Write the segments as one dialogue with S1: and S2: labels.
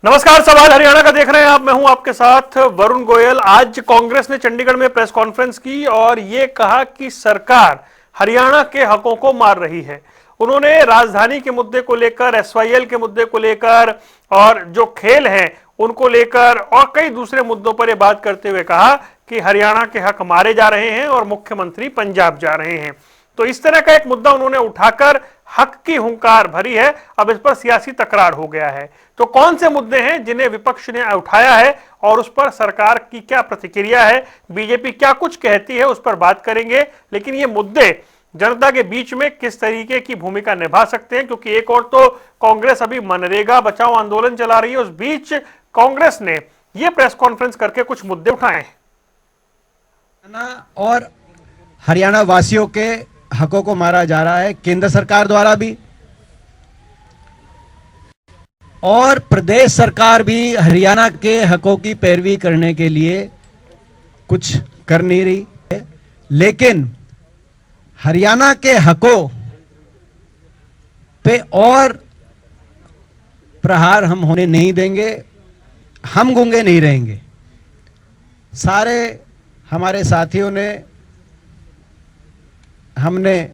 S1: नमस्कार, सवाल हरियाणा का देख रहे हैं आप। मैं हूं आपके साथ वरुण गोयल। आज कांग्रेस ने चंडीगढ़ में प्रेस कॉन्फ्रेंस की और ये कहा कि सरकार हरियाणा के हकों को मार रही है। उन्होंने राजधानी के मुद्दे को लेकर, एसवाईएल के मुद्दे को लेकर और जो खेल हैं उनको लेकर और कई दूसरे मुद्दों पर यह बात करते हुए कहा कि हरियाणा के हक मारे जा रहे हैं और मुख्यमंत्री पंजाब जा रहे हैं। तो इस तरह का एक मुद्दा उन्होंने उठाकर हक की हुंकार भरी है। अब इस पर सियासी तकरार हो गया है। तो कौन से मुद्दे हैं जिन्हें विपक्ष ने उठाया है और उस पर सरकार की क्या प्रतिक्रिया है, बीजेपी क्या कुछ कहती है, उस पर बात करेंगे। लेकिन ये मुद्दे जनता के बीच में किस तरीके की भूमिका निभा सकते हैं, क्योंकि एक और तो कांग्रेस अभी मनरेगा बचाओ आंदोलन चला रही है, उस बीच कांग्रेस ने यह प्रेस कॉन्फ्रेंस करके कुछ मुद्दे उठाए हैं।
S2: और हरियाणा वासियों के हकों को मारा जा रहा है केंद्र सरकार द्वारा भी, और प्रदेश सरकार भी हरियाणा के हकों की पैरवी करने के लिए कुछ कर नहीं रही है। लेकिन हरियाणा के हकों पे और प्रहार हम होने नहीं देंगे, हम गूंगे नहीं रहेंगे। सारे हमारे साथियों ने, हमने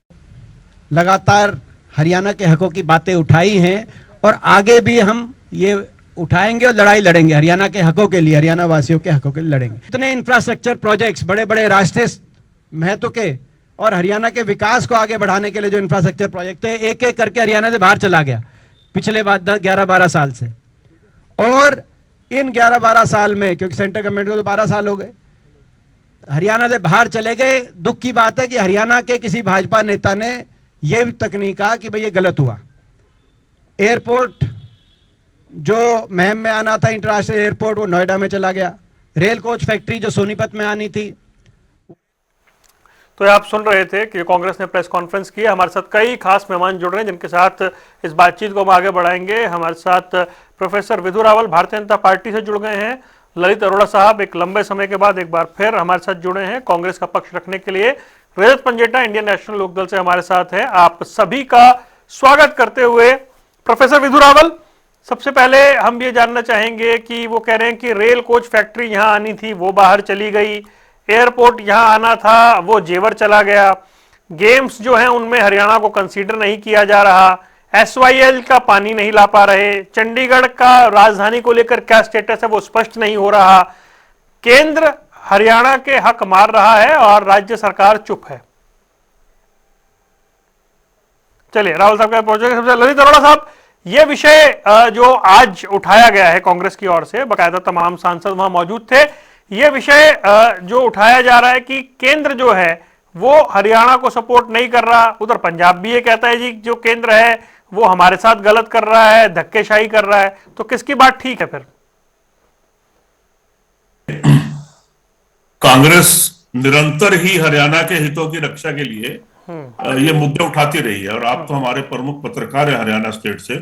S2: लगातार हरियाणा के हकों की बातें उठाई हैं और आगे भी हम ये उठाएंगे और लड़ाई लड़ेंगे हरियाणा के हकों के लिए, हरियाणा वासियों के हकों के लिए लड़ेंगे। इतने इंफ्रास्ट्रक्चर प्रोजेक्ट्स, बड़े बड़े राष्ट्रीय महत्व के और हरियाणा के विकास को आगे बढ़ाने के लिए जो इंफ्रास्ट्रक्चर प्रोजेक्ट है, एक एक करके हरियाणा से बाहर चला गया पिछले 11-12 साल से। और इन 11-12 साल में, क्योंकि सेंट्रल गवर्नमेंट को तो 12 साल हो गए, हरियाणा से बाहर चले गए। दुख की बात है कि हरियाणा के किसी भाजपा नेता ने यह तकनीक कहा कि भाई ये गलत हुआ। एयरपोर्ट जो महम में आना था, इंटरनेशनल एयरपोर्ट, वो नोएडा में चला गया। रेल कोच फैक्ट्री जो सोनीपत में आनी थी।
S1: तो आप सुन रहे थे कि कांग्रेस ने प्रेस कॉन्फ्रेंस की। हमारे साथ कई खास मेहमान जुड़ रहे हैं जिनके साथ इस बातचीत को हम आगे बढ़ाएंगे। हमारे साथ प्रोफेसर विधु रावल भारतीय जनता पार्टी से जुड़ गए हैं। ललित अरोड़ा साहब एक लंबे समय के बाद एक बार फिर हमारे साथ जुड़े हैं कांग्रेस का पक्ष रखने के लिए। रजत पंजेटा इंडियन नेशनल लोकदल से हमारे साथ है। आप सभी का स्वागत करते हुए प्रोफेसर विधु रावल, सबसे पहले हम ये जानना चाहेंगे कि वो कह रहे हैं कि रेल कोच फैक्ट्री यहां आनी थी वो बाहर चली गई, एयरपोर्ट यहां आना था वो जेवर चला गया, गेम्स जो हैं उनमें हरियाणा को कंसीडर नहीं किया जा रहा, एसवाईएल का पानी नहीं ला पा रहे, चंडीगढ़ का राजधानी को लेकर क्या स्टेटस है वो स्पष्ट नहीं हो रहा, केंद्र हरियाणा के हक मार रहा है और राज्य सरकार चुप है। चलिए राहुल साहब का पहुंचेंगे। सबसे ललित अरोड़ा साहब, यह विषय जो आज उठाया गया है कांग्रेस की ओर से, बकायदा तमाम सांसद वहां मौजूद थे, यह विषय जो उठाया जा रहा है कि केंद्र जो है वो हरियाणा को सपोर्ट नहीं कर रहा। उधर पंजाब भी ये कहता है जी जो केंद्र है वो हमारे साथ गलत कर रहा है, धक्केशाही कर रहा है। तो किसकी बात ठीक है फिर?
S3: कांग्रेस निरंतर ही हरियाणा के हितों की रक्षा के लिए ये मुद्दे उठाती रही है और आप तो हमारे प्रमुख पत्रकार हैं हरियाणा स्टेट से।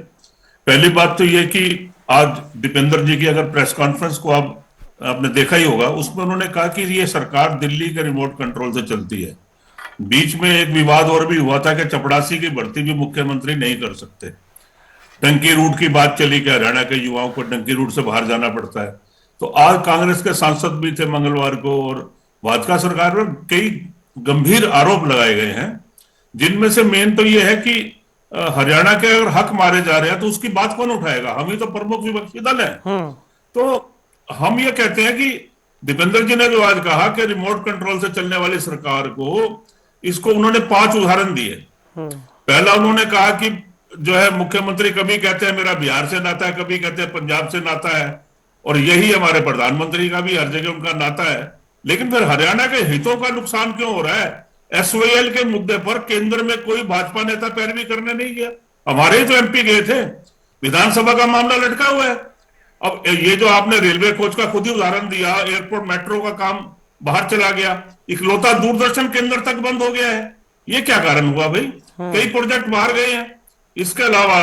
S3: पहली बात तो ये कि आज दीपेंद्र जी की अगर प्रेस कॉन्फ्रेंस को आपने देखा ही होगा, उसमें उन्होंने कहा कि ये सरकार दिल्ली के रिमोट कंट्रोल से चलती है। बीच में एक विवाद और भी हुआ था कि चपड़ासी की भर्ती भी मुख्यमंत्री नहीं कर सकते। डंकी रूट की बात चली कि हरियाणा के युवाओं को डंकी रूट से बाहर जाना पड़ता है। तो आज कांग्रेस के सांसद भी थे मंगलवार को और भाजपा सरकार पर कई गंभीर आरोप लगाए गए हैं, जिनमें से मेन तो यह है कि हरियाणा के अगर हक मारे जा रहे हैं तो उसकी बात कौन उठाएगा? हम ही तो प्रमुख विपक्षी दल है। तो हम ये कहते हैं कि दीपेंद्र जी ने जो आज कहा कि रिमोट कंट्रोल से चलने वाली सरकार को, इसको उन्होंने 5 उदाहरण दिए। पहला उन्होंने कहा कि जो है मुख्यमंत्री कभी कहते हैं मेरा बिहार से नाता है, कभी कहते हैं पंजाब से नाता है, और यही हमारे प्रधानमंत्री का भी हर जगह उनका नाता है। लेकिन फिर हरियाणा के हितों का नुकसान क्यों हो रहा है? एसवाईएल के मुद्दे पर केंद्र में कोई भाजपा नेता पैरवी करने नहीं गया। हमारे ही तो एमपी गए थे, विधानसभा का मामला लटका हुआ है। अब ये जो आपने रेलवे कोच का खुद ही उदाहरण दिया, एयरपोर्ट मेट्रो का काम बाहर चला गया, इकलौता दूरदर्शन केंद्र तक बंद हो गया है। ये क्या कारण हुआ भाई? कई प्रोजेक्ट बाहर गए हैं। इसके अलावा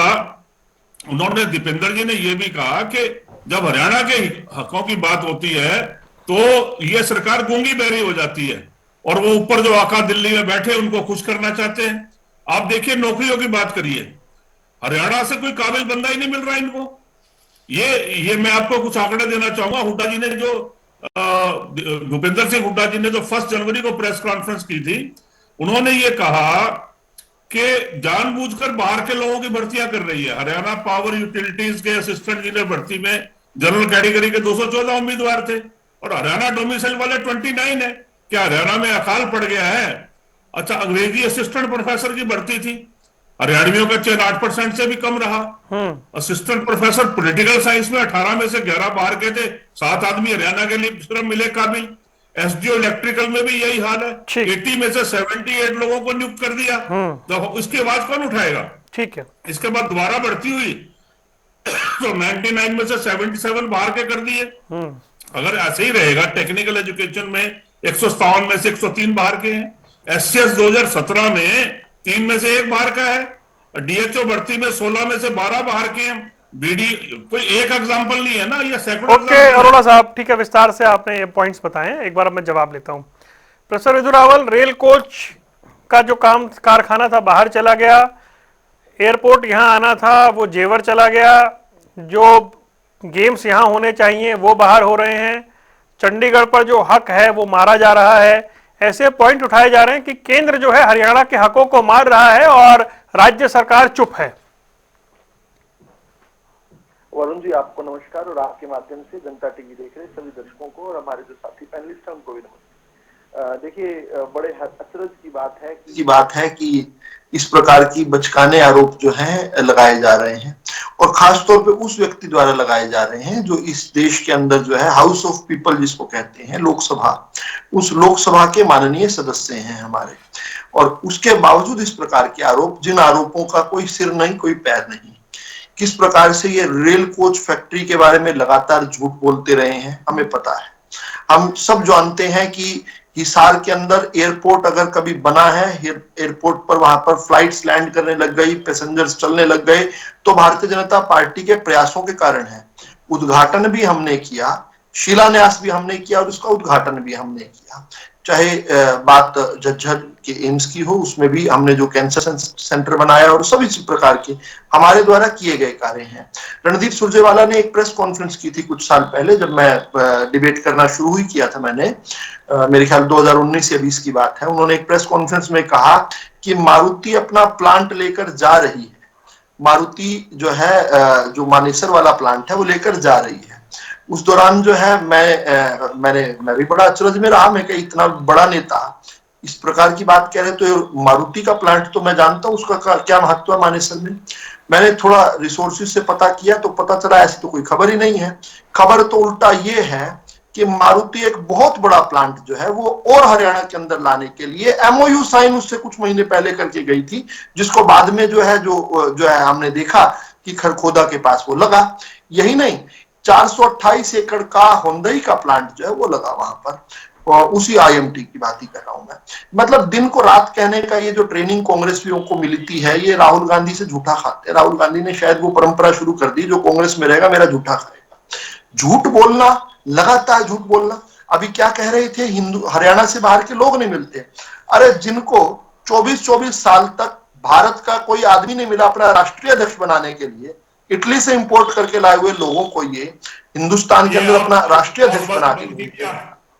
S3: उन्होंने, दीपेंद्र जी ने यह भी कहा कि जब हरियाणा के हकों की बात होती है तो यह सरकार गूंगी बहरी हो जाती है और वो ऊपर जो आका दिल्ली में बैठे उनको खुश करना चाहते हैं। आप देखिए नौकरियों की बात करिए, हरियाणा से कोई काबिल बंदा ही नहीं मिल रहा इनको। ये मैं आपको कुछ आंकड़े देना चाहूंगा। हुड्डा जी ने जो भूपेंद्र सिंह हुड्डा जी ने जो 1 जनवरी को प्रेस कॉन्फ्रेंस की थी, उन्होंने ये कहा कि जानबूझकर बाहर के लोगों की भर्तियां कर रही है। हरियाणा पावर यूटिलिटीज के असिस्टेंट इंजीनियर भर्ती में जनरल कैटेगरी के 214 उम्मीदवार थे और हरियाणा डोमिसाइल वाले 29 है। क्या हरियाणा में अकाल पड़ गया है? अच्छा, अंग्रेजी असिस्टेंट प्रोफेसर की भर्ती थी, हरियाणवियों का चयन 8% से भी कम रहा। असिस्टेंट प्रोफेसर पॉलिटिकल साइंस में 18 में से 11 बाहर के थे, 7 आदमी हरियाणा के लिए सिर्फ मिले काबिल। एसडीओ इलेक्ट्रिकल में भी यही हाल है, 80 में से 78 लोगों को नियुक्त कर दिया। तो इसकी आवाज कौन उठाएगा?
S1: ठीक है।
S3: इसके बाद दोबारा भर्ती हुई तो 99 में से 77 बाहर के कर दिए। अगर ऐसे ही रहेगा, टेक्निकल एजुकेशन में 157 में से 103 बाहर के हैं। एससीएस 2017 में 3 में से 1 बाहर का है। डीएचओ भर्ती में 16 में से 12 बाहर के हैं। बीडी कोई एक एग्जांपल नहीं है ना, ये सैकड़ों।
S1: ओके अरोड़ा साहब, ठीक है, विस्तार से आपने ये पॉइंट्स बताए। एक बार अब मैं जवाब लेता हूं। Professor Vidu Rawal, rail coach का जो काम कारखाना था बाहर चला गया, एयरपोर्ट यहां आना था वो जेवर चला गया, जो गेम्स यहां होने चाहिए वो बाहर हो रहे हैं, चंडीगढ़ पर जो हक है वो मारा जा रहा है। ऐसे पॉइंट उठाए जा रहे हैं कि केंद्र जो है हरियाणा के हकों को मार रहा है और राज्य सरकार चुप है।
S4: वरुण जी, आपको नमस्कार और आपके माध्यम से जनता टीवी देख रहे सभी दर्शकों को और हमारे जो साथी पैनलिस्ट हैं उनको भी नमस्कार। देखिए, बड़े अचरज की बात है कि इस प्रकार की बचकाने आरोप जो हैं लगाए जा रहे हैं और खास तौर पे उस व्यक्ति द्वारा लगाए जा रहे हैं जो इस देश के अंदर जो है हाउस ऑफ पीपल जिसको कहते हैं, लोकसभा, उस लोकसभा के माननीय सदस्य हैं हमारे। और उसके बावजूद इस प्रकार के आरोप, जिन आरोपों का कोई सिर नहीं कोई पैर नहीं, किस प्रकार से ये रेल कोच फैक्ट्री के बारे में लगातार झूठ बोलते रहे हैं हमें पता है। हम सब जानते हैं कि हिसार के अंदर एयरपोर्ट अगर कभी बना है, एयरपोर्ट पर वहां पर फ्लाइट्स लैंड करने लग गई, पैसेंजर्स चलने लग गए, तो भारतीय जनता पार्टी के प्रयासों के कारण है। उद्घाटन भी हमने किया, शिलान्यास भी हमने किया और उसका उद्घाटन भी हमने किया। चाहे बात झज्जर के एम्स की हो, उसमें भी हमने जो कैंसर सेंटर बनाया और सभी प्रकार के हमारे द्वारा किए गए कार्य हैं। रणदीप सुरजेवाला ने एक प्रेस कॉन्फ्रेंस की थी कुछ साल पहले, जब मैं डिबेट करना शुरू ही किया था मैंने, मेरे ख्याल 2019 या 20 की बात है। उन्होंने एक प्रेस कॉन्फ्रेंस में कहा कि मारुति अपना प्लांट लेकर जा रही है, मारुति जो है जो मानेसर वाला प्लांट है वो लेकर जा रही है। उस दौरान जो है मैं भी बड़ा अचरज में रहा। मैं कहीं इतना बड़ा नेता इस प्रकार की बात कह रहे, तो मारुति का प्लांट तो मैं जानता हूं उसका क्या महत्व है मानेसर में। मैंने थोड़ा रिसोर्सेज से पता किया तो पता चला ऐसी तो कोई खबर ही नहीं है। खबर तो उल्टा ये है कि मारुति एक बहुत बड़ा प्लांट जो है वो और हरियाणा के अंदर लाने के लिए एमओयू साइन उससे कुछ महीने पहले करके गई थी, जिसको बाद में जो है हमने देखा कि खरखोदा के पास वो लगा। यही नहीं, 428 एकड़ का हुंडई का प्लांट जो है वो लगा वहां पर, और उसी आईएमटी की बात ही कर रहा हूं मैं। मतलब दिन को रात कहने का ये जो ट्रेनिंग कांग्रेसियों को मिलती है, ये राहुल गांधी से झूठा खाते हैं। राहुल गांधी ने शायद वो परंपरा शुरू कर दी, जो कांग्रेस में रहेगा मेरा झूठा खाएगा। झूठ बोलना, लगातार झूठ बोलना। अभी क्या कह रहे थे, हिंदू हरियाणा से बाहर के लोग नहीं मिलते। अरे जिनको 24-24 साल तक भारत का कोई आदमी नहीं मिला अपना राष्ट्रीय अध्यक्ष बनाने के लिए, इटली से इंपोर्ट करके लाए हुए लोगों को ये हिंदुस्तान के अंदर अपना राष्ट्रीय अध्यक्ष बना के,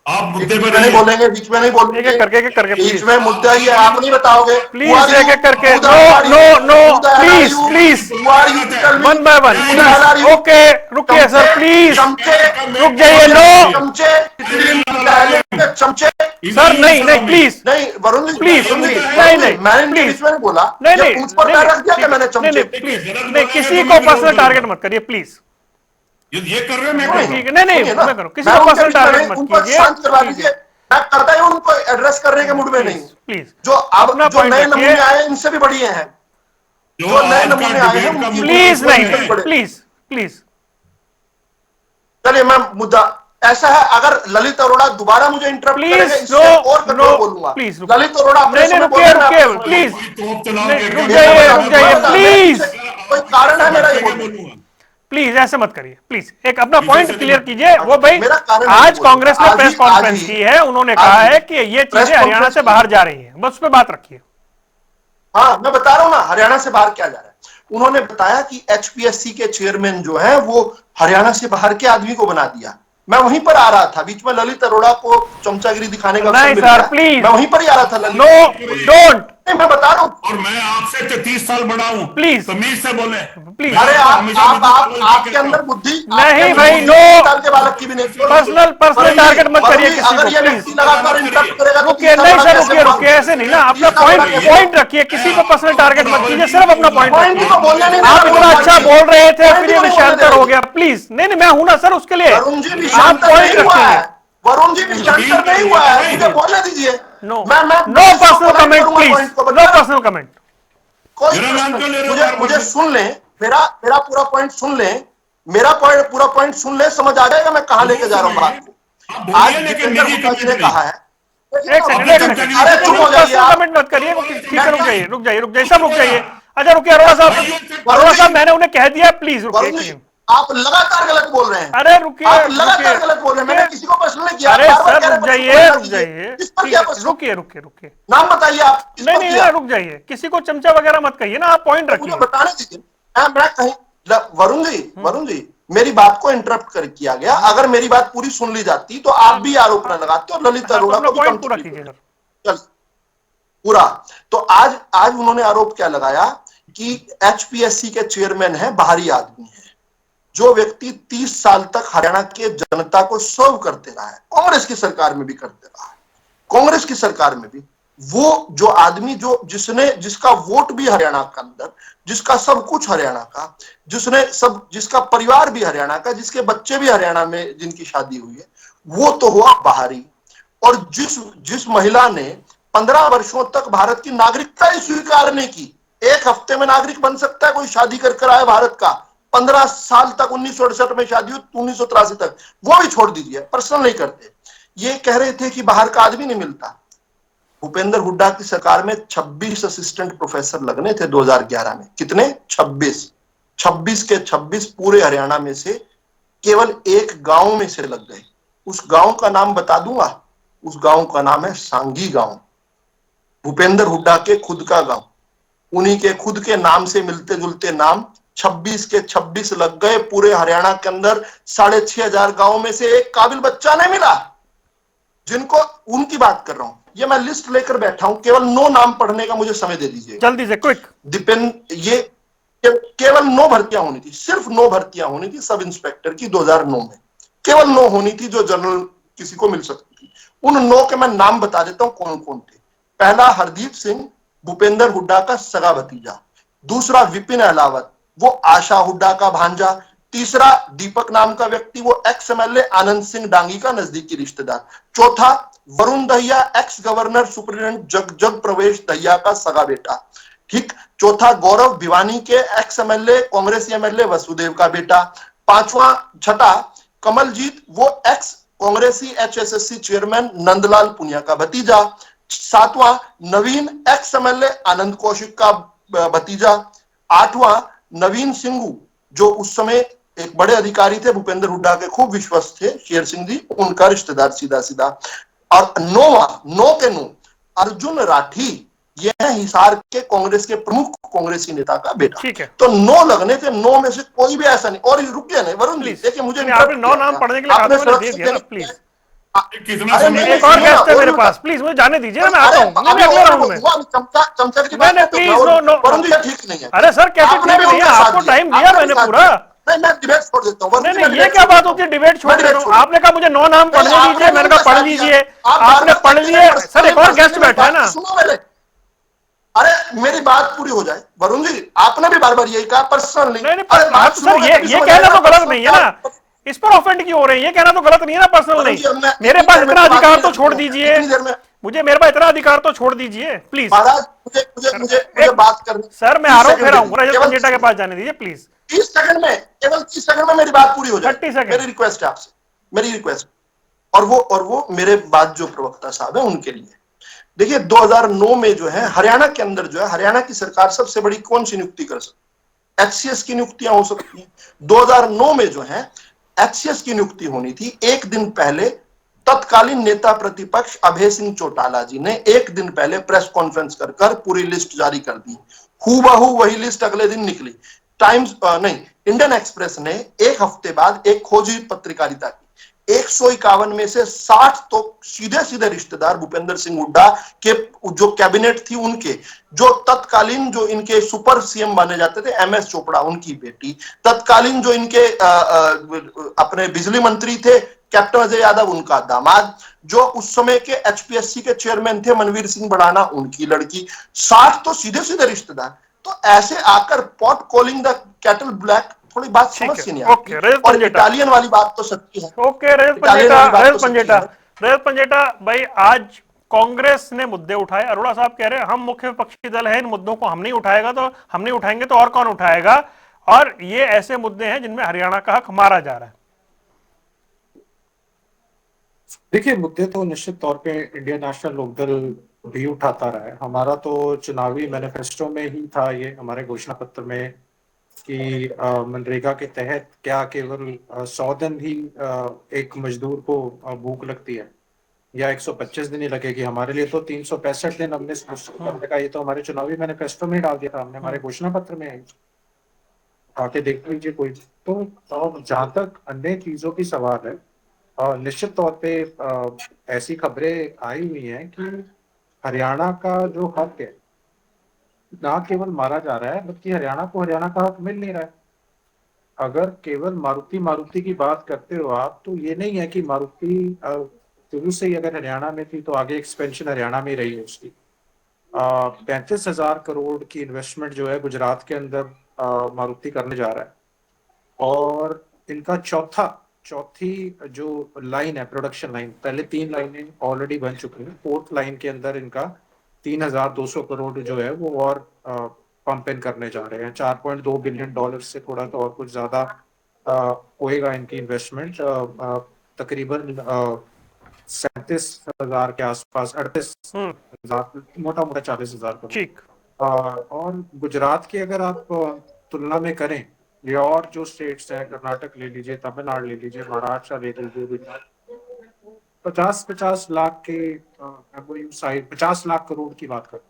S3: आप मुद्दे पर
S4: नहीं बोलेंगे, बीच में नहीं बोलेंगे,
S1: एक करके
S4: बीच में मुद्दा ही है, आप नहीं बताओगे
S1: प्लीज, एक करके। No please one by one. Okay रुकिए सर, प्लीज रुक जाइए। नो
S4: चमचे
S1: सर, नहीं प्लीज
S4: नहीं, वरुण जी
S1: प्लीज,
S4: नहीं मैंने बीच में नहीं बोला,
S1: नहीं
S4: मुझ पर पैर रख दिया कि मैंने चमचे।
S1: प्लीज नहीं, किसी को पर्सनल टारगेट मत करिए प्लीज।
S3: ये कर रहे हैं, मैं कर रहा हूं।
S1: नहीं मैं करूं, किसी को पर्सनल टारगेट मत कीजिए।
S4: शांत करवा दीजिए, मैं करता ही उनको एड्रेस करने के मूड में नहीं।
S1: प्लीज
S4: जो अब जो नए नमूने आए इनसे भी बढ़िया हैं, जो नए नमूने आए हैं
S1: प्लीज नहीं, प्लीज
S4: चलिए मैं मुद्दा ऐसा है, अगर ललित अरोड़ा दोबारा मुझे इंटरप्ट करेंगे इससे और कठोर बोलूंगा। ललित अरोड़ा अपने
S1: रुकिए प्लीज, रुक जाइए प्लीज।
S4: कोई कारण है मेरा ये बोलूंगा,
S1: प्लीज ऐसे मत करिए प्लीज। एक अपना पॉइंट क्लियर कीजिए। वो भाई आज कांग्रेस ने प्रेस कॉन्फ्रेंस की है, उन्होंने कहा है कि ये चीजें हरियाणा से बाहर जा रही हैं, बस उस पर बात रखिए।
S4: हाँ मैं बता रहा हूं ना, हरियाणा से बाहर क्या जा रहा है। उन्होंने बताया कि एचपीएससी के चेयरमैन जो है वो हरियाणा से बाहर के आदमी को बना दिया। मैं वहीं पर आ रहा था, बीच में ललित अरोड़ा को चमचागिरी दिखाने का अवसर
S1: नहीं
S4: मिल
S1: सर,
S4: गया।
S1: प्लीज,
S4: मैं वहीं पर ही आ रहा था।
S1: नो, डोंट,
S4: मैं बता रहा हूं,
S3: और मैं आपसे 30 साल बड़ा हूं,
S1: प्लीज,
S3: तमीज से बोले।
S1: प्लीज।
S4: अरे आपके अंदर बुद्धि,
S1: नहीं भाई, नो,
S4: 20 साल के बालक की भी नहीं।
S1: पर्सनल टारगेट मत करिए किसी
S4: अगर
S1: को,
S4: ये
S1: प्लीज।
S4: व्यक्ति लगातार इंटरप्ट करेगा तो
S1: रुकिए, नहीं सर, रुकिए, ऐसे नहीं ना, अपना पॉइंट रखिए, किसी को पर्सनल टारगेट मत कीजिए, सिर्फ अपना पॉइंट रखिए। आप इतना अच्छा बोल रहे थे, फिर ये विषयांतर हो गया, प्लीज। नहीं, मैं हूं ना सर उसके लिए,
S4: वरुण जी
S1: आप
S4: विषयांतर
S1: पॉइंट
S4: नहीं हुआ है,
S1: रखेंगे।
S4: वरुण जी विषयांतर नहीं हुआ है, मुझे बोलने दीजिए।
S1: नो,
S4: मैं
S1: no personal comment please, no personal comment.
S4: कोई
S3: मेरा नाम क्यों ले रहे हो
S4: मुझे
S3: बार-बार?
S4: मुझे सुन ले, मेरा पूरा पॉइंट सुन ले, मेरा पूरा पॉइंट सुन ले, समझ आ जाएगा मैं कहां लेके जा रहा हूं बात को।
S3: आप
S4: आज
S3: बोलिए, लेकिन
S4: दीपेंद्र
S3: निजी
S4: हुड्डा जी ने
S3: कमेंट
S4: कहा है,
S1: एक सेकंड,
S3: आपने
S1: एक सेकंड,
S3: चमचागिरी
S4: अरे चुप हो जाइए
S1: पर्सनल
S4: आप।
S1: कमेंट मत करिए, ठीक है, रुक जाइए, रुक जाइए, रुक जाइए, सब रुक जाइए। अच्छा रुकिए, अरोड़ा साहब, मैंने उन्हें कह दिया, प्लीज रुकिए एक
S4: वरुण जी
S1: सेकंड।
S4: आप लगातार गलत बोल रहे हैं।
S1: अरे रुकिए,
S4: आप लगातार
S1: रुकिए,
S4: गलत बोल रहे हैं। मैंने किसी को प्रश्न नहीं किया,
S1: अरे
S4: बार-बार
S1: सर
S4: कह रहे
S1: रुक
S4: हैं
S1: जाइए,
S4: प्रश्न
S1: रुक
S4: कीजिए।
S1: जाइए,
S4: किस पर
S1: ठीक
S4: किया
S1: है,
S4: प्रश्न?
S1: रुकिए, रुकिए, रुकिए।
S4: नाम बताइए आप किस
S1: नहीं
S4: पर
S1: नहीं
S4: किया?
S1: नहीं, रुक जाइए, किसी को चमचा वगैरह मत कहिए ना, आप पॉइंट
S4: तो
S1: रखिए।
S4: मुझे बताने दीजिए। मैं कहीं वरुण जी मेरी बात को इंटरप्ट कर किया गया। अगर मेरी बात पूरी सुन ली जाती तो आप भी आरोप न लगाते और ललित
S1: हाँ, तो
S4: अरोड़ा
S1: अपना
S4: को भी
S1: पॉइंट
S4: कम
S1: पूरा कीजिए सर।
S4: चल पूरा। तो आज उन्होंने आरोप क्या लगाया कि एचपीएससी के चेयरमैन है बाहरी आदमी है। जो व्यक्ति 30 साल तक हरियाणा के जनता को सर्व करते रहा है, कांग्रेस की सरकार में भी करते रहा है, कांग्रेस की सरकार में भी, वो जो आदमी जिसका वोट भी हरियाणा के अंदर, जिसका सब कुछ हरियाणा का, जिसका परिवार भी हरियाणा का, जिसके बच्चे भी हरियाणा में जिनकी शादी हुई है, वो तो हुआ बाहरी। और जिस महिला ने 15 वर्षों तक भारत की नागरिकता ही स्वीकार नहीं की, एक हफ्ते में नागरिक बन सकता है कोई शादी कर आए भारत का, 15 साल तक 1968 में शादी हुई, 1983 तक, वो भी छोड़ दीजिए, पर्सनल नहीं करते। ये कह रहे थे कि बाहर का आदमी नहीं मिलता। भूपेंद्र हुड्डा की सरकार में 26 असिस्टेंट प्रोफेसर लगने थे 2011 में। कितने? 26 के 26 पूरे हरियाणा में से केवल एक गांव में से लग गए। उस गांव का नाम बता दूंगा, उस गांव का नाम है सांगी गांव। भूपेंद्र हुड्डा के खुद का गांव, उन्हीं के खुद के नाम से मिलते जुलते नाम, 26 के 26 लग गए पूरे हरियाणा के अंदर। 6,500 गांव में से एक काबिल बच्चा नहीं मिला जिनको, उनकी बात कर रहा हूं। ये मैं लिस्ट लेकर बैठा हूं, केवल 9 नाम पढ़ने का मुझे समय दे दीजिए
S1: जल्दी से, क्विक।
S4: ये केवल 9 भर्तियां होनी थी, सिर्फ 9 भर्तियां होनी थी सब इंस्पेक्टर की 2009 में, केवल 9 होनी थी जो जनरल किसी को मिल सकती थी। उन 9 के मैं नाम बता देता हूं कौन कौन थे। पहला हरदीप सिंह, भूपेंद्र हुड्डा का सगा भतीजा। दूसरा विपिन अहलावत, वो आशा हुड्डा का भांजा। तीसरा दीपक नाम का व्यक्ति, वो एक्स एमएलए आनंद सिंह डांगी का नजदीकी रिश्तेदार। चौथा Varun Dahiya, ex governor superintendent Jag Pravesh Dahiya का सगा बेटा। ठीक। चौथा गौरव भिवानी के एक्स एमएलए कांग्रेसी एमएलए वसुदेव का बेटा। छठा कमलजीत, वो एक्स कांग्रेसी एचएसएससी चेयरमैन नंदलाल पुनिया का भतीजा। सातवां नवीन, एक्स एमएलए आनंद कौशिक का भतीजा। आठवां नवीन सिंघू, जो उस समय एक बड़े अधिकारी थे, भूपेंद्र हुड्डा के खूब विश्वस्त थे, शेर सिंह जी, उनका रिश्तेदार सीधा सीधा। और 9 के 9 अर्जुन राठी, यह है हिसार के कांग्रेस के प्रमुख कांग्रेसी नेता का बेटा।
S1: ठीक है।
S4: तो 9 लगने थे, 9 में से कोई भी ऐसा नहीं। और रुकिए नहीं वरुण जी, देखिए मुझे
S1: आपने 9 नाम पढ़ने के लिए कहा था, मैंने दे दिया ना, प्लीज।
S3: कितना
S4: अरे
S3: समय?
S1: एक और गेस्ट है मेरे पास, प्लीज मुझे जाने दीजिए ना, मैं आता हूँ अगले राउंड में।
S4: चमचा की
S1: नहीं, प्लीज, नो।
S4: वरुण जी ठीक नहीं है।
S1: अरे सर, कैसे ठीक नहीं है? आपको टाइम दिया मैंने पूरा।
S4: नहीं, मैं डिबेट छोड़ देता हूँ।
S1: नहीं, ये क्या बात होती है, डिबेट छोड़ देता हूँ? आपने कहा मुझे 9 नाम पढ़ने दीजिए, मैंने कहा पढ़ लीजिए, आपने पढ़ लिए। सर एक और गेस्ट बैठा है ना।
S4: सुनो मेरे, अरे मेरी बात पूरी हो जाए वरुण जी, आपने भी बार बार यही कहा, पर्सनल नहीं।
S1: सर ये कहना तो गलत नहीं है ना, इस पर ऑफेंड क्यों हो रहे हैं? ये कहना तो गलत नहीं है ना, पर्सनल नहीं। मेरे पास इतना अधिकार तो छोड़ दीजिए, मेरे पास इतना अधिकार तो छोड़ दीजिए प्लीज।
S4: महाराज मुझे बात करनी।
S1: सर मैं आ रहा हूँ, फिर आऊंगा रजत पंजेटा के पास, जाने दीजिए प्लीज।
S4: 30 सेकंड में, केवल 30 सेकंड में मेरी बात पूरी हो जाए।
S1: 30 सेकंड
S4: मेरी रिक्वेस्ट है आपसे, मेरी रिक्वेस्ट। और वो मेरे बाद जो प्रवक्ता साहब है उनके लिए, देखिए 2009 में जो है हरियाणा के अंदर जो है, हरियाणा की सरकार सबसे बड़ी कौन सी नियुक्ति कर सकती है? एचसीएस की नियुक्तियां हो सकती हैं। 2009 में जो है एचसीएस की नियुक्ति होनी थी। एक दिन पहले तत्कालीन नेता प्रतिपक्ष अभय सिंह चौटाला जी ने एक दिन पहले प्रेस कॉन्फ्रेंस कर पूरी लिस्ट जारी कर दी। हूबहू वही लिस्ट अगले दिन निकली। टाइम्स नहीं, इंडियन एक्सप्रेस ने एक हफ्ते बाद एक खोजी पत्रकारिता की। 151 में से 60 तो सीधे सीधे रिश्तेदार भूपेंद्र सिंह हुड्डा के जो कैबिनेट थी उनके, जो तत्कालीन जो इनके सुपर सीएम माने जाते थे एमएस चोपड़ा उनकी बेटी, तत्कालीन जो इनके अपने बिजली मंत्री थे कैप्टन अजय यादव उनका दामाद, जो उस समय के एचपीएससी के चेयरमैन थे मनवीर सिंह बढ़ाना उनकी लड़की, 60 तो सीधे सीधे रिश्तेदार। तो ऐसे आकर pot calling the cattle black, थोड़ी बात
S1: ठीक
S4: समझ
S1: है,
S4: से नहीं
S1: ओके,
S4: आती।
S1: रजत
S4: और
S1: पंजेटा।
S4: इटालियन वाली बात तो सच्ची है,
S1: ओके रजत
S4: इटालियन
S1: पंजेटा,
S4: वाली बात तो
S1: रजत
S4: सच्ची
S1: पंजेटा,
S4: है।
S1: रजत पंजेटा भाई, आज कांग्रेस ने मुद्दे उठाए, अरोड़ा साहब कह रहे हैं हम मुख्य विपक्षी दल है, इन मुद्दों को हम नहीं उठाएगा तो हम नहीं उठाएंगे तो और कौन उठाएगा, और ये ऐसे मुद्दे हैं जिनमें हरियाणा का हक मारा जा रहा है।
S5: देखिए, मुद्दे तो निश्चित तौर पे इंडियन नेशनल लोकदल भी उठाता रहा है। हमारा तो चुनावी मैनिफेस्टो में ही था ये, हमारे घोषणा पत्र में, कि मनरेगा के तहत क्या केवल 100 दिन ही एक मजदूर को भूख लगती है, या 125 दिन ही लगेगी? हमारे लिए तो 365 दिन हमने करने का, ये तो हमारे चुनावी मैनिफेस्टो में ही डाल दिया था हमने, हमारे घोषणा पत्र में है। आके देख लीजिए कोई। तो जहां तक अन्य चीजों की सवाल है, निश्चित तौर पे ऐसी खबरें आई हुई हैं कि हरियाणा का जो हक है ना केवल मारा जा रहा है, बल्कि हरियाणा को हरियाणा का हक मिल नहीं रहा है। अगर केवल मारुति मारुति की बात करते हो आप, तो ये नहीं है कि मारुति शुरू से ही अगर हरियाणा में थी तो आगे एक्सपेंशन हरियाणा में रही है उसकी। 35,000 करोड़ की इन्वेस्टमेंट जो है गुजरात के अंदर मारुति करने जा रहा है, और इनका चौथी जो लाइन है, प्रोडक्शन लाइन, पहले 3 लाइनें ऑलरेडी बन चुकी हैं, 4th लाइन के अंदर इनका 3,200 करोड़ जो है वो और पंप इन करने जा रहे हैं। $4.2 बिलियन से थोड़ा तो और कुछ ज्यादा होएगा इनकी इन्वेस्टमेंट, तकरीबन 37,000 के आसपास, 38,000, मोटा मोटा 40,000 करोड़।
S1: ठीक।
S5: और गुजरात की अगर आप तुलना में करें, ये और जो स्टेट्स हैं, कर्नाटक ले लीजिए, तमिलनाडु ले लीजिए, महाराष्ट्र ले लीजिए, 50-50 लाख के MOU साइड, 50 लाख करोड़ की बात करें।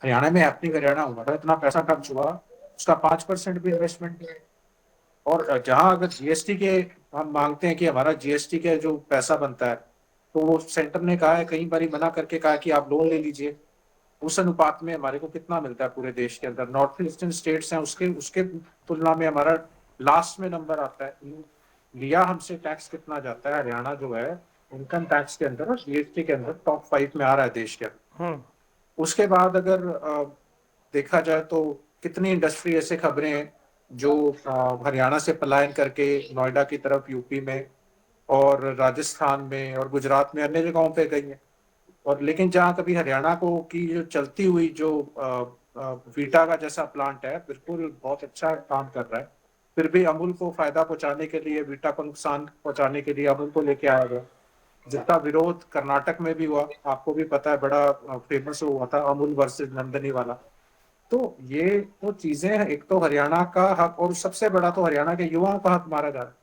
S5: हरियाणा में हैपनिंग हरियाणा हुआ था, इतना पैसा खर्च हुआ, उसका 5% भी इन्वेस्टमेंट नहीं है। और जहां अगर जीएसटी के हम मांगते हैं कि हमारा जीएसटी का जो पैसा बनता है, तो वो सेंटर ने कहा है, कई बार मना करके कहा कि आप लोन ले लीजिए। उस अनुपात में हमारे को कितना मिलता है पूरे देश के अंदर? नॉर्थ ईस्टर्न स्टेट्स हैं, उसके उसके तुलना में हमारा लास्ट में नंबर आता है। लिया हमसे टैक्स कितना जाता है? हरियाणा जो है इनकम टैक्स के अंदर और जीएसटी के अंदर टॉप 5 में आ रहा है देश के अंदर। उसके बाद अगर देखा जाए तो कितनी इंडस्ट्री ऐसे खबरें हैं जो हरियाणा से पलायन करके नोएडा की तरफ, यूपी में और राजस्थान में और गुजरात में अन्य जगहों पे गई है। और लेकिन जहाँ कभी हरियाणा को की जो चलती हुई जो वीटा का जैसा प्लांट है, बिल्कुल बहुत अच्छा काम कर रहा है, फिर भी अमूल को फायदा पहुंचाने के लिए, वीटा को नुकसान पहुंचाने के लिए अमूल को लेके आया गया। जितना विरोध कर्नाटक में भी हुआ, आपको भी पता है, बड़ा फेमस हुआ था अमूल वर्सेस नंदनी वाला। तो ये तो चीजें हैं, एक तो हरियाणा का हक, और सबसे बड़ा तो हरियाणा के युवाओं का हक मारा जा रहा है।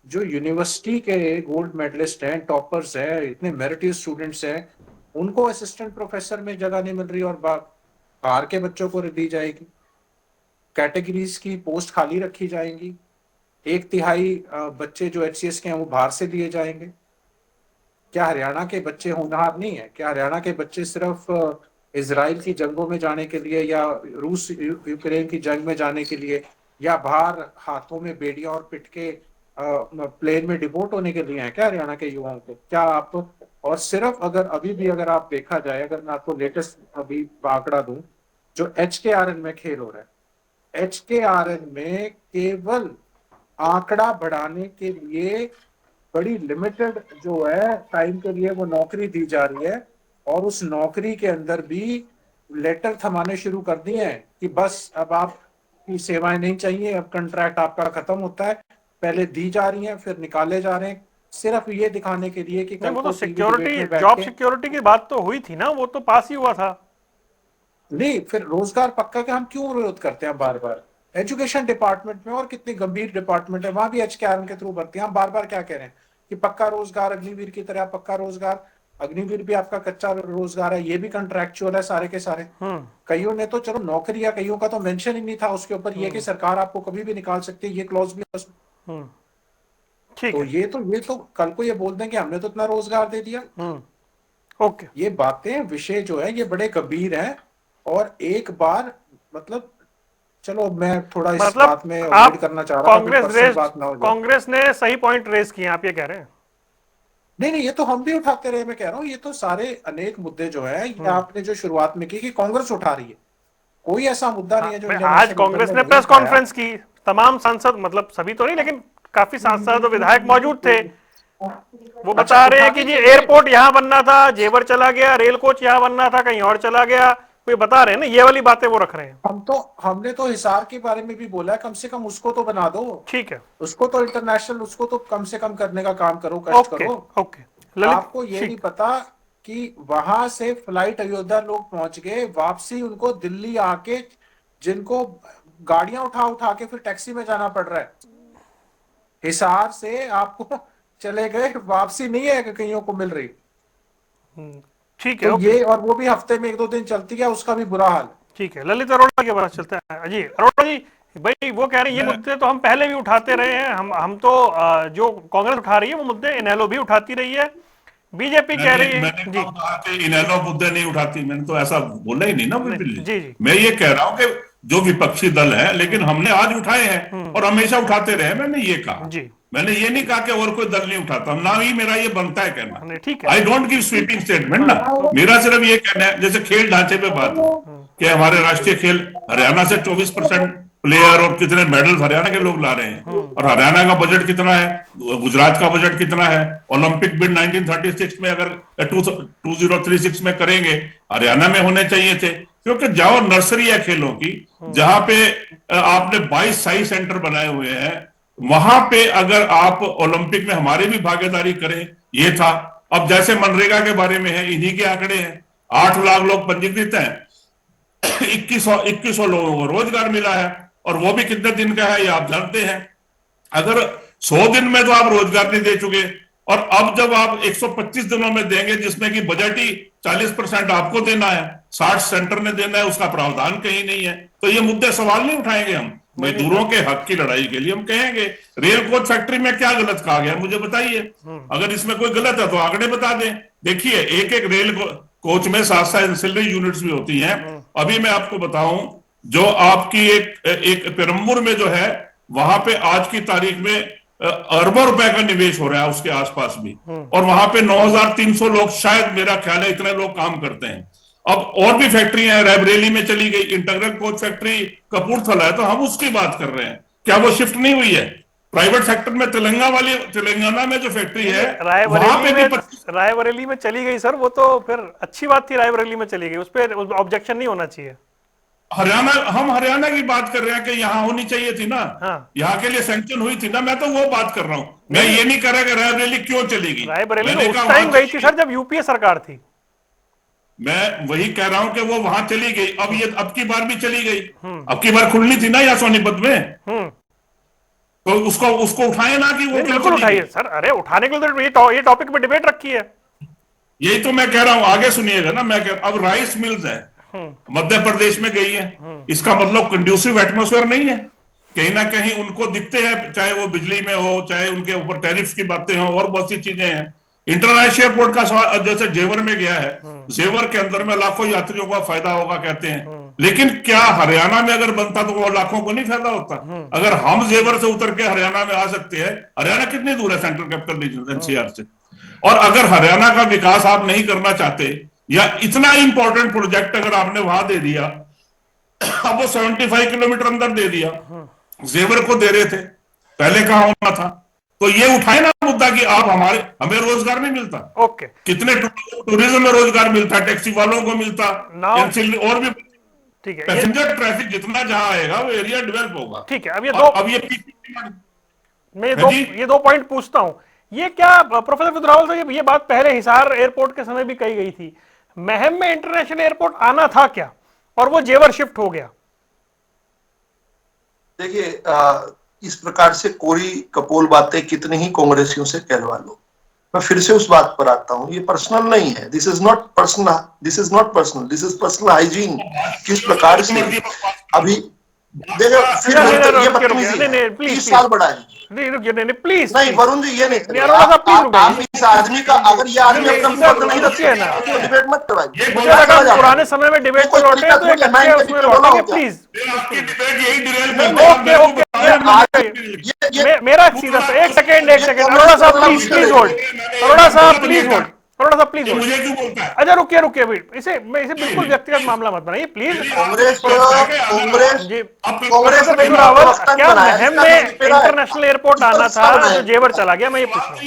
S5: जो यूनिवर्सिटी के गोल्ड मेडलिस्ट हैं, टॉपर्स हैं, इतने मेरिटियस स्टूडेंट्स हैं, उनको असिस्टेंट प्रोफेसर में जगह नहीं मिल रही, और बाहर के बच्चों को दी जाएगी। कैटेगरीज की पोस्ट खाली रखी जाएंगी, 1/3 बच्चे जो HCS के हैं वो बाहर से दिए जाएंगे। क्या हरियाणा के बच्चे होनहार नहीं है? क्या हरियाणा के बच्चे सिर्फ इजराइल की जंगों में जाने के लिए, या रूस यूक्रेन की जंग में जाने के लिए, या बाहर हाथों में बेड़ियां और पिट के प्लेन में डिपोर्ट होने के लिए हैं क्या हरियाणा के युवाओं को? क्या आप, और सिर्फ अगर अभी भी अगर आप देखा जाए, अगर मैं आपको लेटेस्ट अभी आंकड़ा दूं, जो HKRN में खेल हो रहा है, HKRN में केवल आंकड़ा बढ़ाने के लिए बड़ी लिमिटेड जो है टाइम के लिए वो नौकरी दी जा रही है, और उस नौकरी के अंदर भी लेटर थमाने शुरू कर दिए हैं कि बस अब आपकी सेवाएं नहीं चाहिए, अब कॉन्ट्रैक्ट आपका खत्म होता है। पहले दी जा रही हैं, फिर निकाले जा रहे हैं, सिर्फ ये दिखाने के लिए कि
S1: नहीं, वो
S5: कल
S1: तो
S5: को टीवी
S1: सिक्योरिटी,
S5: डिबेट में बैठ
S1: जॉब
S5: के,
S1: सिक्योरिटी की बात तो हुई थी ना, वो तो पास ही हुआ था।
S5: नहीं, फिर रोजगार पक्का का हम क्यों विरोध करते हैं बार बार? एजुकेशन डिपार्टमेंट में और कितनी गंभीर डिपार्टमेंट है, वहां भी HKRN के थ्रू भरती है। हम बार बार क्या कह रहे हैं कि पक्का रोजगार, अग्निवीर की तरह पक्का रोजगार। अग्निवीर भी आपका कच्चा रोजगार है, ये भी कॉन्ट्रैक्चुअल है सारे के सारे। कईयों ने तो चलो नौकरी या कईयों का तो मेंशन ही नहीं था उसके ऊपर, ये कि सरकार आपको कभी भी निकाल सकती है, ये क्लॉज भी है उसमें।
S1: ठीक
S5: तो
S1: है।
S5: ये तो कल को ये बोल दें कि हमने तो इतना रोजगार दे दिया।
S1: ओके।
S5: ये बातें, विषय जो है ये बड़े गंभीर हैं। और एक बार मतलब, चलो मैं थोड़ा इस
S1: मतलब
S5: बात में
S1: आप
S5: अवॉइड करना चाह रहा था, कोई पर्सनल बात ना हो जाए।
S1: कांग्रेस ने सही पॉइंट रेज किए, आप ये कह रहे हैं?
S5: नहीं नहीं, ये तो हम भी उठाते रहे, मैं कह रहा हूँ ये तो सारे अनेक मुद्दे जो है ये आपने जो शुरुआत में की कि कांग्रेस उठा रही है, कोई ऐसा मुद्दा नहीं है जो इंडियन
S1: आज
S5: नेशनल
S1: कांग्रेस
S5: लोकदल
S1: ने
S5: नहीं
S1: प्रेस
S5: उठाया।
S1: कॉन्फ्रेंस की, तमाम सांसद, मतलब सभी तो नहीं लेकिन काफी सांसद और विधायक मौजूद थे। वो बता
S5: अच्छा,
S1: रहे हैं
S5: उठाने
S1: कि जी
S5: के लिए
S1: एयरपोर्ट यहां बनना था, जेवर चला गया, रेल कोच यहां बनना था, कहीं और चला गया। वो बता रहे हैं ना, ये वाली बातें वो रख रहे हैं।
S5: हमने तो हिसार के बारे में भी बोला है, कम से कम उसको तो बना दो,
S1: ठीक है।
S5: उसको तो इंटरनेशनल, उसको तो कम से कम करने का काम करो, कष्ट
S1: ओके।
S5: करो।
S1: ओके ललित,
S5: आपको ये नहीं
S1: ठीक।
S5: पता कि वहां से फ्लाइट अयोध्या लोग पहुंच गए, वापसी उनको दिल्ली आके, जिनको गाड़ियां उठा उठा के फिर टैक्सी में जाना पड़ रहा है, हिसार से आपको चले गए, वापसी नहीं है कि कईयों को मिल रही।
S1: ठीक है।
S5: तो
S1: ओके।
S5: ये, और वो भी हफ्ते में 1-2 दिन चलती है, उसका भी बुरा हाल।
S1: ठीक है, ललित अरोड़ा के बारे में चलते हैं। जी अरोड़ा जी, भाई वो कह रहे हैं ये मुद्दे तो हम पहले भी उठाते रहे हैं, हम तो जो कांग्रेस उठा रही है वो मुद्दे इनेलो भी उठाती रही है, बीजेपी कह रही है।
S3: मैंने
S1: जी
S3: कब कहा कि इनेलो मुद्दे नहीं उठाती? मैंने तो ऐसा बोला ही नहीं ना
S1: नहीं,
S3: बिल्कुल।
S1: जी जी
S3: मैं ये कह रहा हूं कि जो विपक्षी दल है, लेकिन हमने आज उठाए हैं और हमेशा उठाते रहे, मैंने ये कहा।
S1: जी।
S3: मैंने ये नहीं कहा कि और कोई दल नहीं उठाता, ना ही मेरा ये बनता है कहना।
S1: नहीं, ठीक है।
S3: I don't give sweeping statement ना। मेरा सिर्फ ये कहना है, जैसे खेल ढांचे पे बात है कि हमारे राष्ट्रीय खेल हरियाणा से 24% प्लेयर और कितने मेडल्स हरियाणा के लोग ला रहे हैं, और हरियाणा का बजट कितना है, गुजरात का बजट कितना है। ओलंपिक बिड 1936 में अगर 2036 में करेंगे, हरियाणा में होने चाहिए थे। क्योंकि जाओ नर्सरी है खेलों की, जहां पे आपने 22 साई सेंटर बनाए हुए हैं, वहां पे अगर आप ओलंपिक में हमारी भी भागीदारी करें, ये था। अब जैसे मनरेगा के बारे में है, इन्हीं के आंकड़े हैं, 8 लाख लोग पंजीकृत हैं, 2100 लोगों को रोजगार मिला है, और वो भी कितने दिन का है ये आप जानते हैं। अगर 100 दिन में तो आप रोजगार नहीं दे चुके, और अब जब आप 125 दिनों में देंगे, जिसमें कि बजट ही 40% आपको देना है, 60 सेंटर ने देना है, उसका प्रावधान कहीं नहीं है, तो ये मुद्दे सवाल नहीं उठाएंगे हम। मजदूरों के हक की लड़ाई के लिए हम कहेंगे रेल कोच फैक्ट्री में क्या गलत कहा गया, मुझे बताइए। अगर इसमें कोई गलत है तो आंकड़े बता दें। देखिए, एक एक रेल कोच में 7-7 एंसिलरी यूनिट्स भी होती हैं। अभी मैं आपको बताऊं, जो आपकी एक पेरम्बूर में जो है, वहां पे आज की तारीख में अरबों रुपए का निवेश हो रहा है, उसके आसपास भी, और वहां पे 9300 लोग, शायद मेरा ख्याल है इतने लोग काम करते हैं। अब और भी फैक्ट्रियां हैं, रायबरेली में चली गई, इंटीग्रल कोच फैक्ट्री कपूरथला है, तो हम उसकी बात कर रहे हैं। क्या वो शिफ्ट नहीं हुई है? प्राइवेट सेक्टर में तेलंगाना में जो फैक्ट्री है, वहां पे भी
S1: रायबरेली में चली गई सर, वो तो फिर अच्छी बात थी, रायबरेली में चली गई, उस पर ऑब्जेक्शन नहीं होना चाहिए।
S3: हम हरियाणा की बात कर रहे हैं कि यहाँ होनी चाहिए थी ना।
S1: हाँ। यहाँ
S3: के लिए सैंक्शन हुई थी ना, मैं तो वो बात कर रहा हूं। मैं ये नहीं कर रहा कि रायबरेली क्यों चलेगी।
S1: रायबरेली तो उस टाइम गई थी सर जब यूपीए सरकार थी।
S3: मैं वही कह रहा हूं कि वो वहां चली गई, अब की बार भी चली गई। अब की बार खुलनी थी ना या सोनीपत में, तो उसको उठाए ना कि वो
S1: बिल्कुल उठाइए सर, अरे उठाने के लिए ये टॉपिक पे डिबेट रखी है।
S3: यही तो मैं कह रहा हूं, आगे सुनिएगा ना। मैं अब राइस मिल्स है, मध्य प्रदेश में गई है, इसका मतलब कंड्यूसिव एटमोस्फेयर नहीं है। कहीं ना कहीं उनको दिखते हैं, चाहे वो बिजली में हो, चाहे उनके ऊपर टैरिफ की बातें हो, और बहुत सी चीजें हैं। इंटरनेशनल एयरपोर्ट का जैसे जेवर में गया है, जेवर के अंदर में लाखों यात्रियों का फायदा होगा कहते हैं, लेकिन क्या हरियाणा में अगर बनता तो वो लाखों को नहीं फायदा होता? अगर हम जेवर से उतर के हरियाणा में आ सकते हैं, हरियाणा कितनी दूर है सेंट्रल कैपिटल रीजन एनसीआर से, और अगर हरियाणा का विकास आप नहीं करना चाहते, या इतना इंपॉर्टेंट प्रोजेक्ट अगर आपने वहां दे दिया, अब वो 75 किलोमीटर अंदर दे दिया, जेवर को दे रहे थे, पहले कहां होना था? तो ये उठाए ना मुद्दा कि आप हमें रोजगार नहीं मिलता।
S1: ओके,
S3: कितने टूरिज्म में रोजगार मिलता, टैक्सी वालों को मिलता, और भी,
S1: ठीक है,
S3: पैसेंजर ट्रैफिक जितना जहां आएगा वो एरिया डेवलप होगा।
S1: ठीक है। अब ये दो पॉइंट पूछता हूं, ये क्या प्रोफेसर विद्रावल साहब, ये बात पहले हिसार एयरपोर्ट के समय भी कही गई थी, महम में इंटरनेशनल एयरपोर्ट आना था क्या, और वो जेवर शिफ्ट हो गया?
S4: देखिए, इस प्रकार से कोरी कपोल बातें कितने ही कांग्रेसियों से कहलवा लो, मैं फिर से उस बात पर आता हूं, ये पर्सनल नहीं है, this is not personal, this is not personal, this is personal hygiene. किस प्रकार से अभी देखो फिर ये बदतमीजी है, 30 साल बड़ा है।
S1: नहीं रुकिए, नहीं प्लीज
S4: नहीं वरुण जी ये नहीं चलेगा।
S1: अरोड़ा साहब प्लीज रुकिए।
S4: आप इस आदमी का, अगर ये आदमी अपना मुंह बंद नहीं रख
S1: रुकिए ना,
S4: सकता तो डिबेट मत करवाइए।
S1: मुझे लगा हम पुराने समय में डिबेट पे लौटे हैं, तो एक अच्छे उसमें लौटेंगे प्लीज।
S3: आपकी डिबेट यही डिरेल
S1: ओके ओके, मेरा सीधा सा एक सेकेंड अरोड़ा साहब प्लीज होल्ड, अरोड़ा साहब प्लीज होल्ड, अरोड़ा साहब प्लीज होल्ड।
S3: मुझे क्यों बोलता है?
S1: अच्छा रुकिए रुकिए अभी, इसे बिल्कुल व्यक्तिगत मामला मत बनाइए प्लीज।
S4: कांग्रेस
S1: जी
S4: कांग्रेस
S1: प्रोफेसर बिजू रावल, क्या महम में इंटरनेशनल एयरपोर्ट आना था जो जेवर चला गया, मैं ये पूछ रहा हूँ।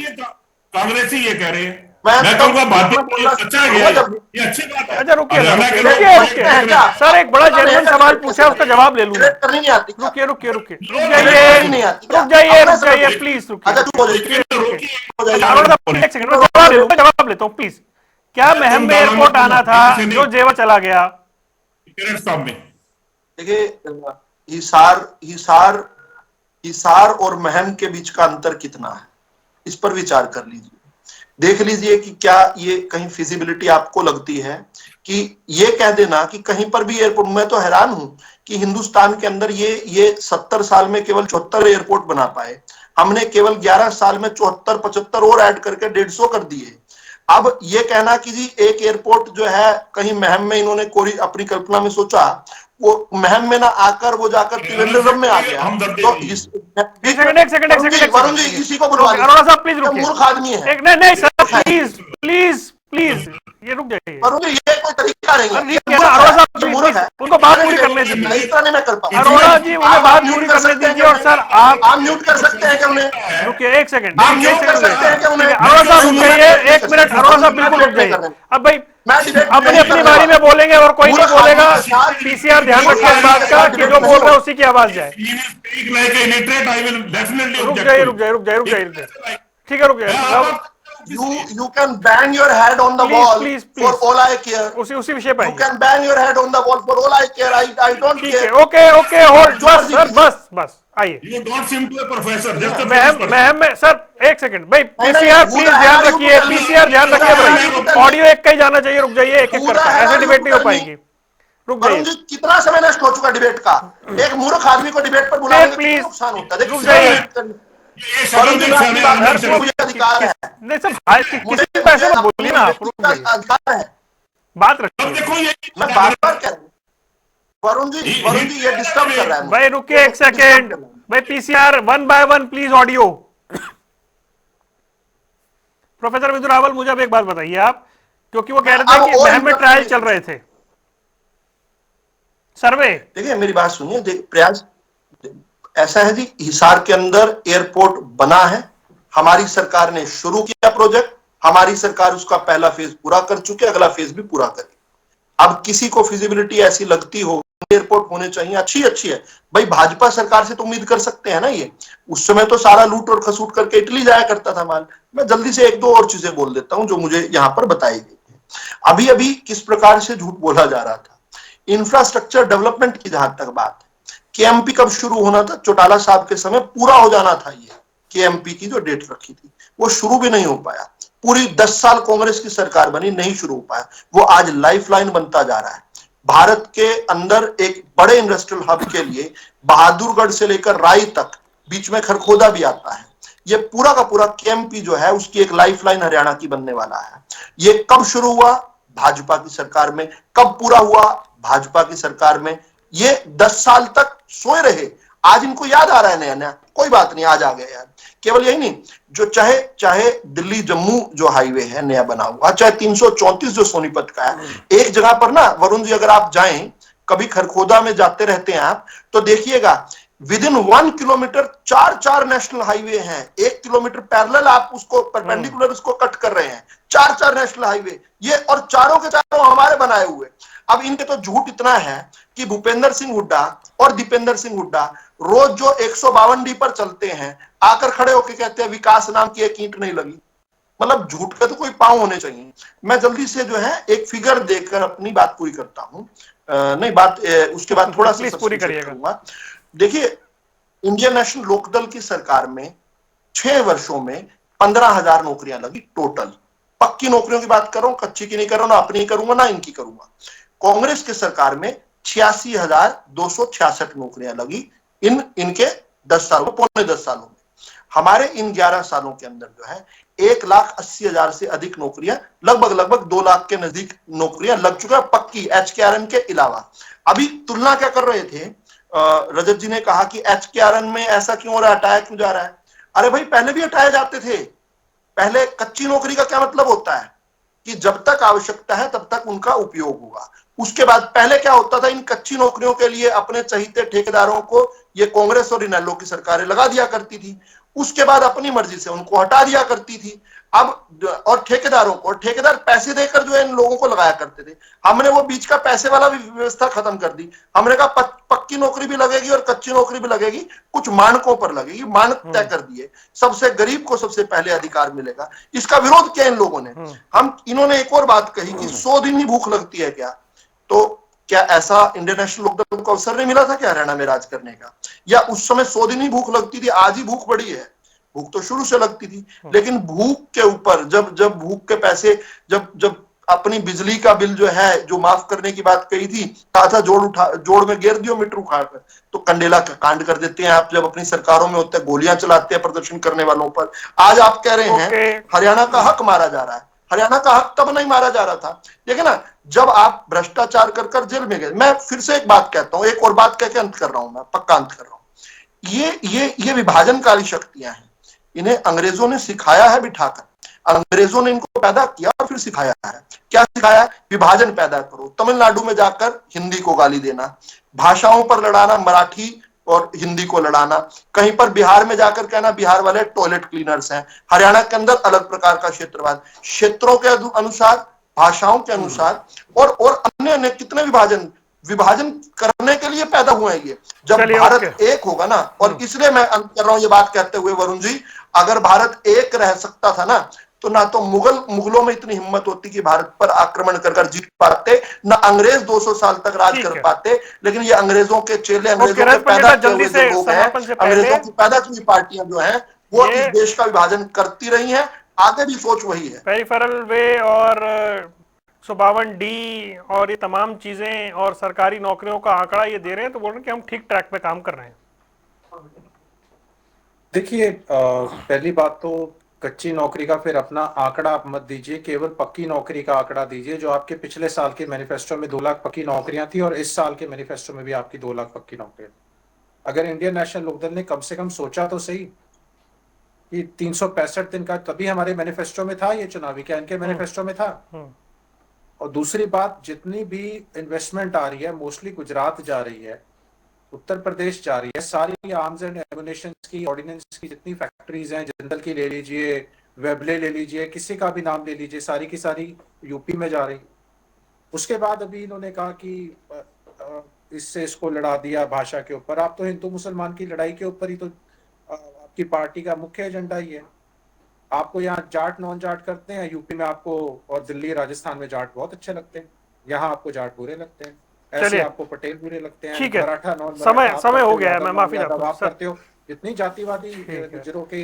S3: कांग्रेसी ये कह रहे हैं,
S4: मैं
S3: कहूंगा भाजपा अच्छा गया, ये अच्छी बात है।
S1: अच्छा रुकिए
S3: हरियाणा के
S1: रुकिए सर, एक बड़ा जेन्युइन सवाल पूछा, उसका जवाब ले लूंगा।
S4: करनी नहीं आती।
S1: रुकिए रुक जाइए प्लीज रुकिए। एक सेकंड में जवाब लेता हूँ प्लीज। क्या महम में एयरपोर्ट आना था जो जेवर चला गया?
S4: देखिए हिसार और महम के बीच का अंतर कितना है, इस पर विचार कर लीजिए। देख लीजिए कि क्या ये कहीं फिजिबिलिटी आपको लगती है कि ये कह देना कि कहीं पर भी एयरपोर्ट। मैं तो हैरान हूं कि हिंदुस्तान के अंदर ये 70 साल में केवल 74 एयरपोर्ट बना पाए, हमने केवल 11 साल में 74-75 और ऐड करके 150 कर दिए। अब ये कहना कि जी एक एयरपोर्ट जो है कहीं महम में इन्होंने कोई अपनी कल्पना में सोचा, वो महम में ना आकर वो जाकर त्रिवेंद्रम में आ गया। तो
S1: एक सेकंड
S4: वरुण जी इसी को बुलवा
S1: अरोड़ा साहब प्लीज रुकिए।
S4: मूर्ख आदमी है।
S1: नहीं सर प्लीज ये रुक जाइए।
S4: वरुण जी ये कोई तरीका नहीं है।
S1: अरोड़ा साहब प्लीज उनको बात पूरी करने दीजिए।
S4: इस तरह नहीं मैं कर पाऊंगा।
S1: अरोड़ा जी उन्हें बात पूरी करने दीजिए। और सर
S4: आप म्यूट कर सकते हैं क्या उन्हें?
S1: रुकिए एक सेकंड,
S4: आप म्यूट कर सकते हैं क्या उन्हें?
S1: अरोड़ा साहब रुक जाइए एक मिनट, अरोड़ा साहब बिल्कुल रुक जाइए। अब भाई अपनी बारी में बोलेंगे और कोई नहीं बोलेगा। पीसीआर ध्यान रखिए इस बात का कि जो बोल रहे हैं उसी की आवाज जाए। रुक जाइए ठीक है रुक जाइए।
S4: You can bang your head on the wall for all I care.
S1: उसी विषय पर
S4: You can bang your head on the wall for all I care. I don't care.
S1: Okay hold, बस सर बस आइए।
S3: You don't seem to a professor, just a
S1: Meham में sir एक second भाई, PCR please ध्यान रखिए, पीसीआर ध्यान रखिए भाई, ऑडियो एक का ही जाना चाहिए। रुक जाइए एक एक करके, ऐसे डिबेट नहीं हो पाएगी। रुक जाइए।
S4: कितना समय नष्ट हो चुका डिबेट का। एक मूर्ख आदमी को डिबेट पर बुलाने का
S1: प्लीज
S4: नुकसान होता है।
S1: रुक जाइए।
S4: मुझे अधिकार है।
S1: नहीं सर किसी को ऐसे मत बोलिए ना,
S4: अधिकार है,
S1: बात रखिए।
S4: मैं बार बार कह रहा हूँ। वरुण जी ये डिस्टर्ब कर रहा है
S1: भाई रुकिए एक सेकेंड भाई, PCR 1 by 1 please audio. Professor Vidu Rawal मुझे अब एक बात बताइए आप, क्योंकि वो कह रहे थे कि महम में ट्रायल चल रहे थे, सर्वे।
S4: देखिए मेरी बात सुनिए, प्रयास ऐसा है जी, हिसार के अंदर एयरपोर्ट बना है, हमारी सरकार ने शुरू किया प्रोजेक्ट, हमारी सरकार उसका पहला फेज पूरा कर चुकी है, अगला फेज भी पूरा करेगी। अब किसी को फिजिबिलिटी ऐसी लगती हो एयरपोर्ट होने चाहिए, अच्छी है भाई, भाजपा सरकार से तो उम्मीद कर सकते हैं ना। ये उस समय तो सारा लूट और खसूट करके इटली जाया करता था माल। मैं जल्दी से एक दो और चीजें बोल देता हूं जो मुझे यहां पर बताई गई है। अभी किस प्रकार से झूठ बोला जा रहा था। इंफ्रास्ट्रक्चर डेवलपमेंट की जहां तक बात है, केएमपी कब शुरू होना था, चौटाला साहब के समय पूरा हो जाना था। ये केएमपी की जो डेट रखी थी वो शुरू भी नहीं हो पाया। पूरी 10 साल कांग्रेस की सरकार बनी, नहीं शुरू हो पाया। वो आज लाइफलाइन बनता जा रहा है। भारत के अंदर एक बड़े इंडस्ट्रियल हब के लिए बहादुरगढ़ से लेकर राई तक, बीच में खरखोदा भी आता है, ये पूरा का पूरा केएमपी जो है उसकी एक लाइफलाइन हरियाणा की बनने वाला है। ये कब शुरू हुआ? भाजपा की सरकार में। कब पूरा हुआ? भाजपा की सरकार में। ये 10 साल तक सोए रहे, आज इनको याद आ रहा है नया, कोई बात नहीं, आज आ गया यार। केवल यही नहीं, जो चाहे दिल्ली जम्मू जो हाईवे है नया बना हुआ, चाहे 334 जो सोनीपत का है, एक जगह पर ना वरुण जी, अगर आप जाएं कभी खरखोदा में जाते रहते हैं आप, तो देखिएगा विदिन 1 किलोमीटर 4 नेशनल हाईवे हैं। 1 किलोमीटर पैरेलल आप उसको परपेंडिकुलर उसको कट कर रहे हैं, 4 नेशनल हाईवे ये, और चारों के चारों हमारे बनाए हुए। अब इनके तो झूठ इतना है कि भूपेंद्र सिंह हुड्डा और दीपेंद्र सिंह हुड्डा रोज जो 152D पर चलते हैं, आकर खड़े होकर कहते हैं विकास नाम की एक ईंट नहीं लगी। मतलब झूठ का तो कोई पांव होने चाहिए। मैं जल्दी से जो है एक फिगर देकर अपनी बात पूरी करता हूं। नहीं बात उसके बाद थोड़ा सा
S1: पूरी करिएगा।
S4: देखिए, इंडियन नेशनल लोकदल की सरकार में 6 वर्षों में 15,000 नौकरियां लगी टोटल। पक्की नौकरियों की बात कर रहा हूं, कच्ची की नहीं कर रहा हूं, ना अपनी करूंगा ना इनकी करूंगा। कांग्रेस की सरकार में 86,266 नौकरियां लगी इनके 10 सालों, पौने 10 सालों में। हमारे इन 11 सालों के अंदर जो है 1,80,000 से अधिक नौकरियां, लगभग 2 लाख के नजदीक नौकरियां लग चुका है पक्की HKRN के अलावा। अभी तुलना क्या कर रहे थे, रजत जी ने कहा कि HKRN में ऐसा क्यों हो रहा है, हटाया क्यों जा रहा है। अरे भाई पहले भी हटाए जाते थे। पहले कच्ची नौकरी का क्या मतलब होता है कि जब तक आवश्यकता है तब तक उनका उपयोग होगा। उसके बाद पहले क्या होता था, इन कच्ची नौकरियों के लिए अपने चहीते ठेकेदारों को ये कांग्रेस और इनेलो की सरकारें लगा दिया करती थी। उसके बाद अपनी मर्जी से उनको हटा दिया करती थी। अब और ठेकेदारों को, ठेकेदार पैसे देकर जो है इन लोगों को लगाया करते थे। हमने वो बीच का पैसे वाला भी व्यवस्था खत्म कर दी। हमने कहा पक्की नौकरी भी लगेगी और कच्ची नौकरी भी लगेगी, कुछ मानकों पर लगेगी, मानक तय कर दिए। सबसे गरीब को सबसे पहले अधिकार मिलेगा। इसका विरोध किया इन लोगों ने। इन्होंने एक और बात कही कि 100 दिन ही भूख लगती है क्या। तो क्या ऐसा इंडियन नेशनल लोकदल को अवसर नहीं मिला था क्या हरियाणा में राज करने का, या उस समय 100 दिन ही भूख लगती थी। आज ही भूख बढ़ी है, भूख तो शुरू से लगती थी। लेकिन भूख के ऊपर जब भूख के पैसे, जब अपनी बिजली का बिल जो है जो माफ करने की बात कही थी, कहा था जोड़ में घेर दियो मीटर उखाड़कर, तो कंडेला का कांड कर देते हैं आप। जब अपनी सरकारों में होते हैं गोलियां चलाते हैं प्रदर्शन करने वालों पर। आज आप कह रहे हैं हरियाणा का हक मारा जा रहा है। हरियाणा का हक तब नहीं मारा जा रहा था, देखिए ना, जब आप भ्रष्टाचार कर जेल में गए। मैं फिर से एक बात कहता हूं, एक और बात कह के अंत कर रहा हूं, मैं पक्का अंत कर रहा हूं। ये विभाजनकारी शक्तियां हैं, इन्हें अंग्रेजों ने सिखाया है बिठाकर। अंग्रेजों ने इनको पैदा किया और फिर सिखाया है। क्या सिखाया? विभाजन पैदा करो। तमिलनाडु में जाकर हिंदी को गाली देना, भाषाओं पर लड़ाना, मराठी और हिंदी को लड़ाना। कहीं पर बिहार में जाकर कहना बिहार वाले टॉयलेट क्लीनर्स हैं। हरियाणा के अंदर अलग प्रकार का क्षेत्रवाद, क्षेत्रों के अनुसार, भाषाओं के अनुसार, और अन्य कितने विभाजन करने के लिए पैदा हुए हैं ये। जब भारत एक होगा ना, और इसलिए मैं अंत कर रहा हूं ये बात कहते हुए वरुण जी, अगर भारत एक रह सकता था ना, तो ना तो मुगलों में इतनी हिम्मत होती कि भारत पर आक्रमण कर जीत पाते, ना अंग्रेज 200 साल तक राज कर पाते। लेकिन ये अंग्रेजों के चेले, अंग्रेजों के पैदा किए हुए जो लोग हैं, अंग्रेजों की पैदा की पार्टियां जो हैं, वो इस देश का विभाजन करती रही हैं। आगे भी सोच वही है।
S1: पेरिफेरल वे और 152D और ये तमाम चीजें और सरकारी नौकरियों का आंकड़ा ये दे रहे हैं, तो बोल रहे हैं कि हम ठीक ट्रैक पे काम कर रहे हैं।
S5: देखिए, पहली बात तो कच्ची नौकरी का फिर अपना आंकड़ा आप मत दीजिए, केवल पक्की नौकरी का आंकड़ा दीजिए। जो आपके पिछले साल के मैनिफेस्टो में 2 लाख पक्की नौकरियां थी, और इस साल के मैनिफेस्टो में भी आपकी 2 लाख पक्की नौकरियां। अगर इंडियन नेशनल लोकदल ने कम से कम सोचा तो सही कि 365 दिन का, तभी हमारे मैनिफेस्टो में था ये चुनावी, क्या इनके मैनिफेस्टो में था? और दूसरी बात, जितनी भी इन्वेस्टमेंट आ रही है मोस्टली गुजरात जा रही है, उत्तर प्रदेश जा रही है। सारी आर्म्स एंड एमुनेशन की, ऑर्डिनेंस की जितनी फैक्ट्रीज हैं, जिंदल की ले लीजिए, वेबले ले लीजिए, किसी का भी नाम ले लीजिए, सारी की सारी यूपी में जा रही। उसके बाद अभी इन्होंने कहा कि इससे इसको लड़ा दिया भाषा के ऊपर। आप तो हिंदू मुसलमान की लड़ाई के ऊपर ही तो आपकी पार्टी का मुख्य एजेंडा ही है। आपको यहाँ जाट नॉन जाट करते हैं, यूपी में आपको और दिल्ली राजस्थान में जाट बहुत अच्छे लगते हैं, यहाँ आपको जाट बुरे लगते हैं। ऐसे आपको पटेल बुरे लगते हैं, मराठा नॉन
S1: समय हो गया है, मैं माफी चाहता हूं।
S5: आप करते हो इतनी जातिवादी गुजरों की,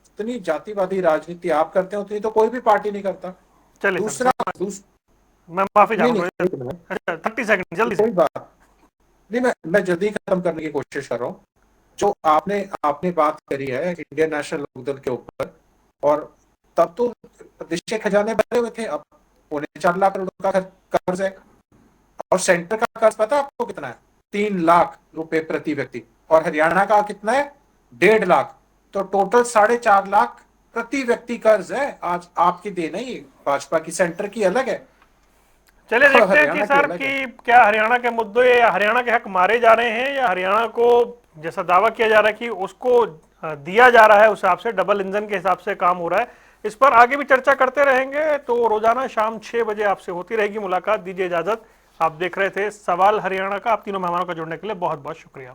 S5: इतनी जातिवादी राजनीति आप करते हो, उतनी तो कोई भी पार्टी नहीं करता। दूसरा
S1: मैं माफी चाहता हूं, 30 सेकंड जल्दी से।
S5: कोई बात नहीं, मैं जल्दी खत्म करने की कोशिश कर रहा हूँ। जो आपने बात करी है इंडियन नेशनल लोकदल के ऊपर, और तब तो प्रदेश के खजाने भरे हुए थे, अब 4.25 लाख करोड़ का कर्ज है। और सेंटर का कर्ज पता है आपको कितना है? 3 लाख रुपए प्रति व्यक्ति। और हरियाणा का कितना है? 1.5 लाख। तो टोटल 4.5 लाख प्रति व्यक्ति कर्ज है। आज आपकी देन है, भाजपा की, सेंटर की अलग है।
S1: चलिए देखते हैं कि सर कि क्या हरियाणा के मुद्दे या हरियाणा के हक मारे जा रहे हैं, या हरियाणा को जैसा दावा किया जा रहा है कि उसको दिया जा रहा है, उस हिसाब से डबल इंजन के हिसाब से काम हो रहा है। इस पर आगे भी चर्चा करते रहेंगे। तो रोजाना शाम 6 बजे आपसे होती रहेगी मुलाकात। दीजिए इजाजत। आप देख रहे थे सवाल हरियाणा का। आप तीनों मेहमानों का जुड़ने के लिए बहुत बहुत शुक्रिया।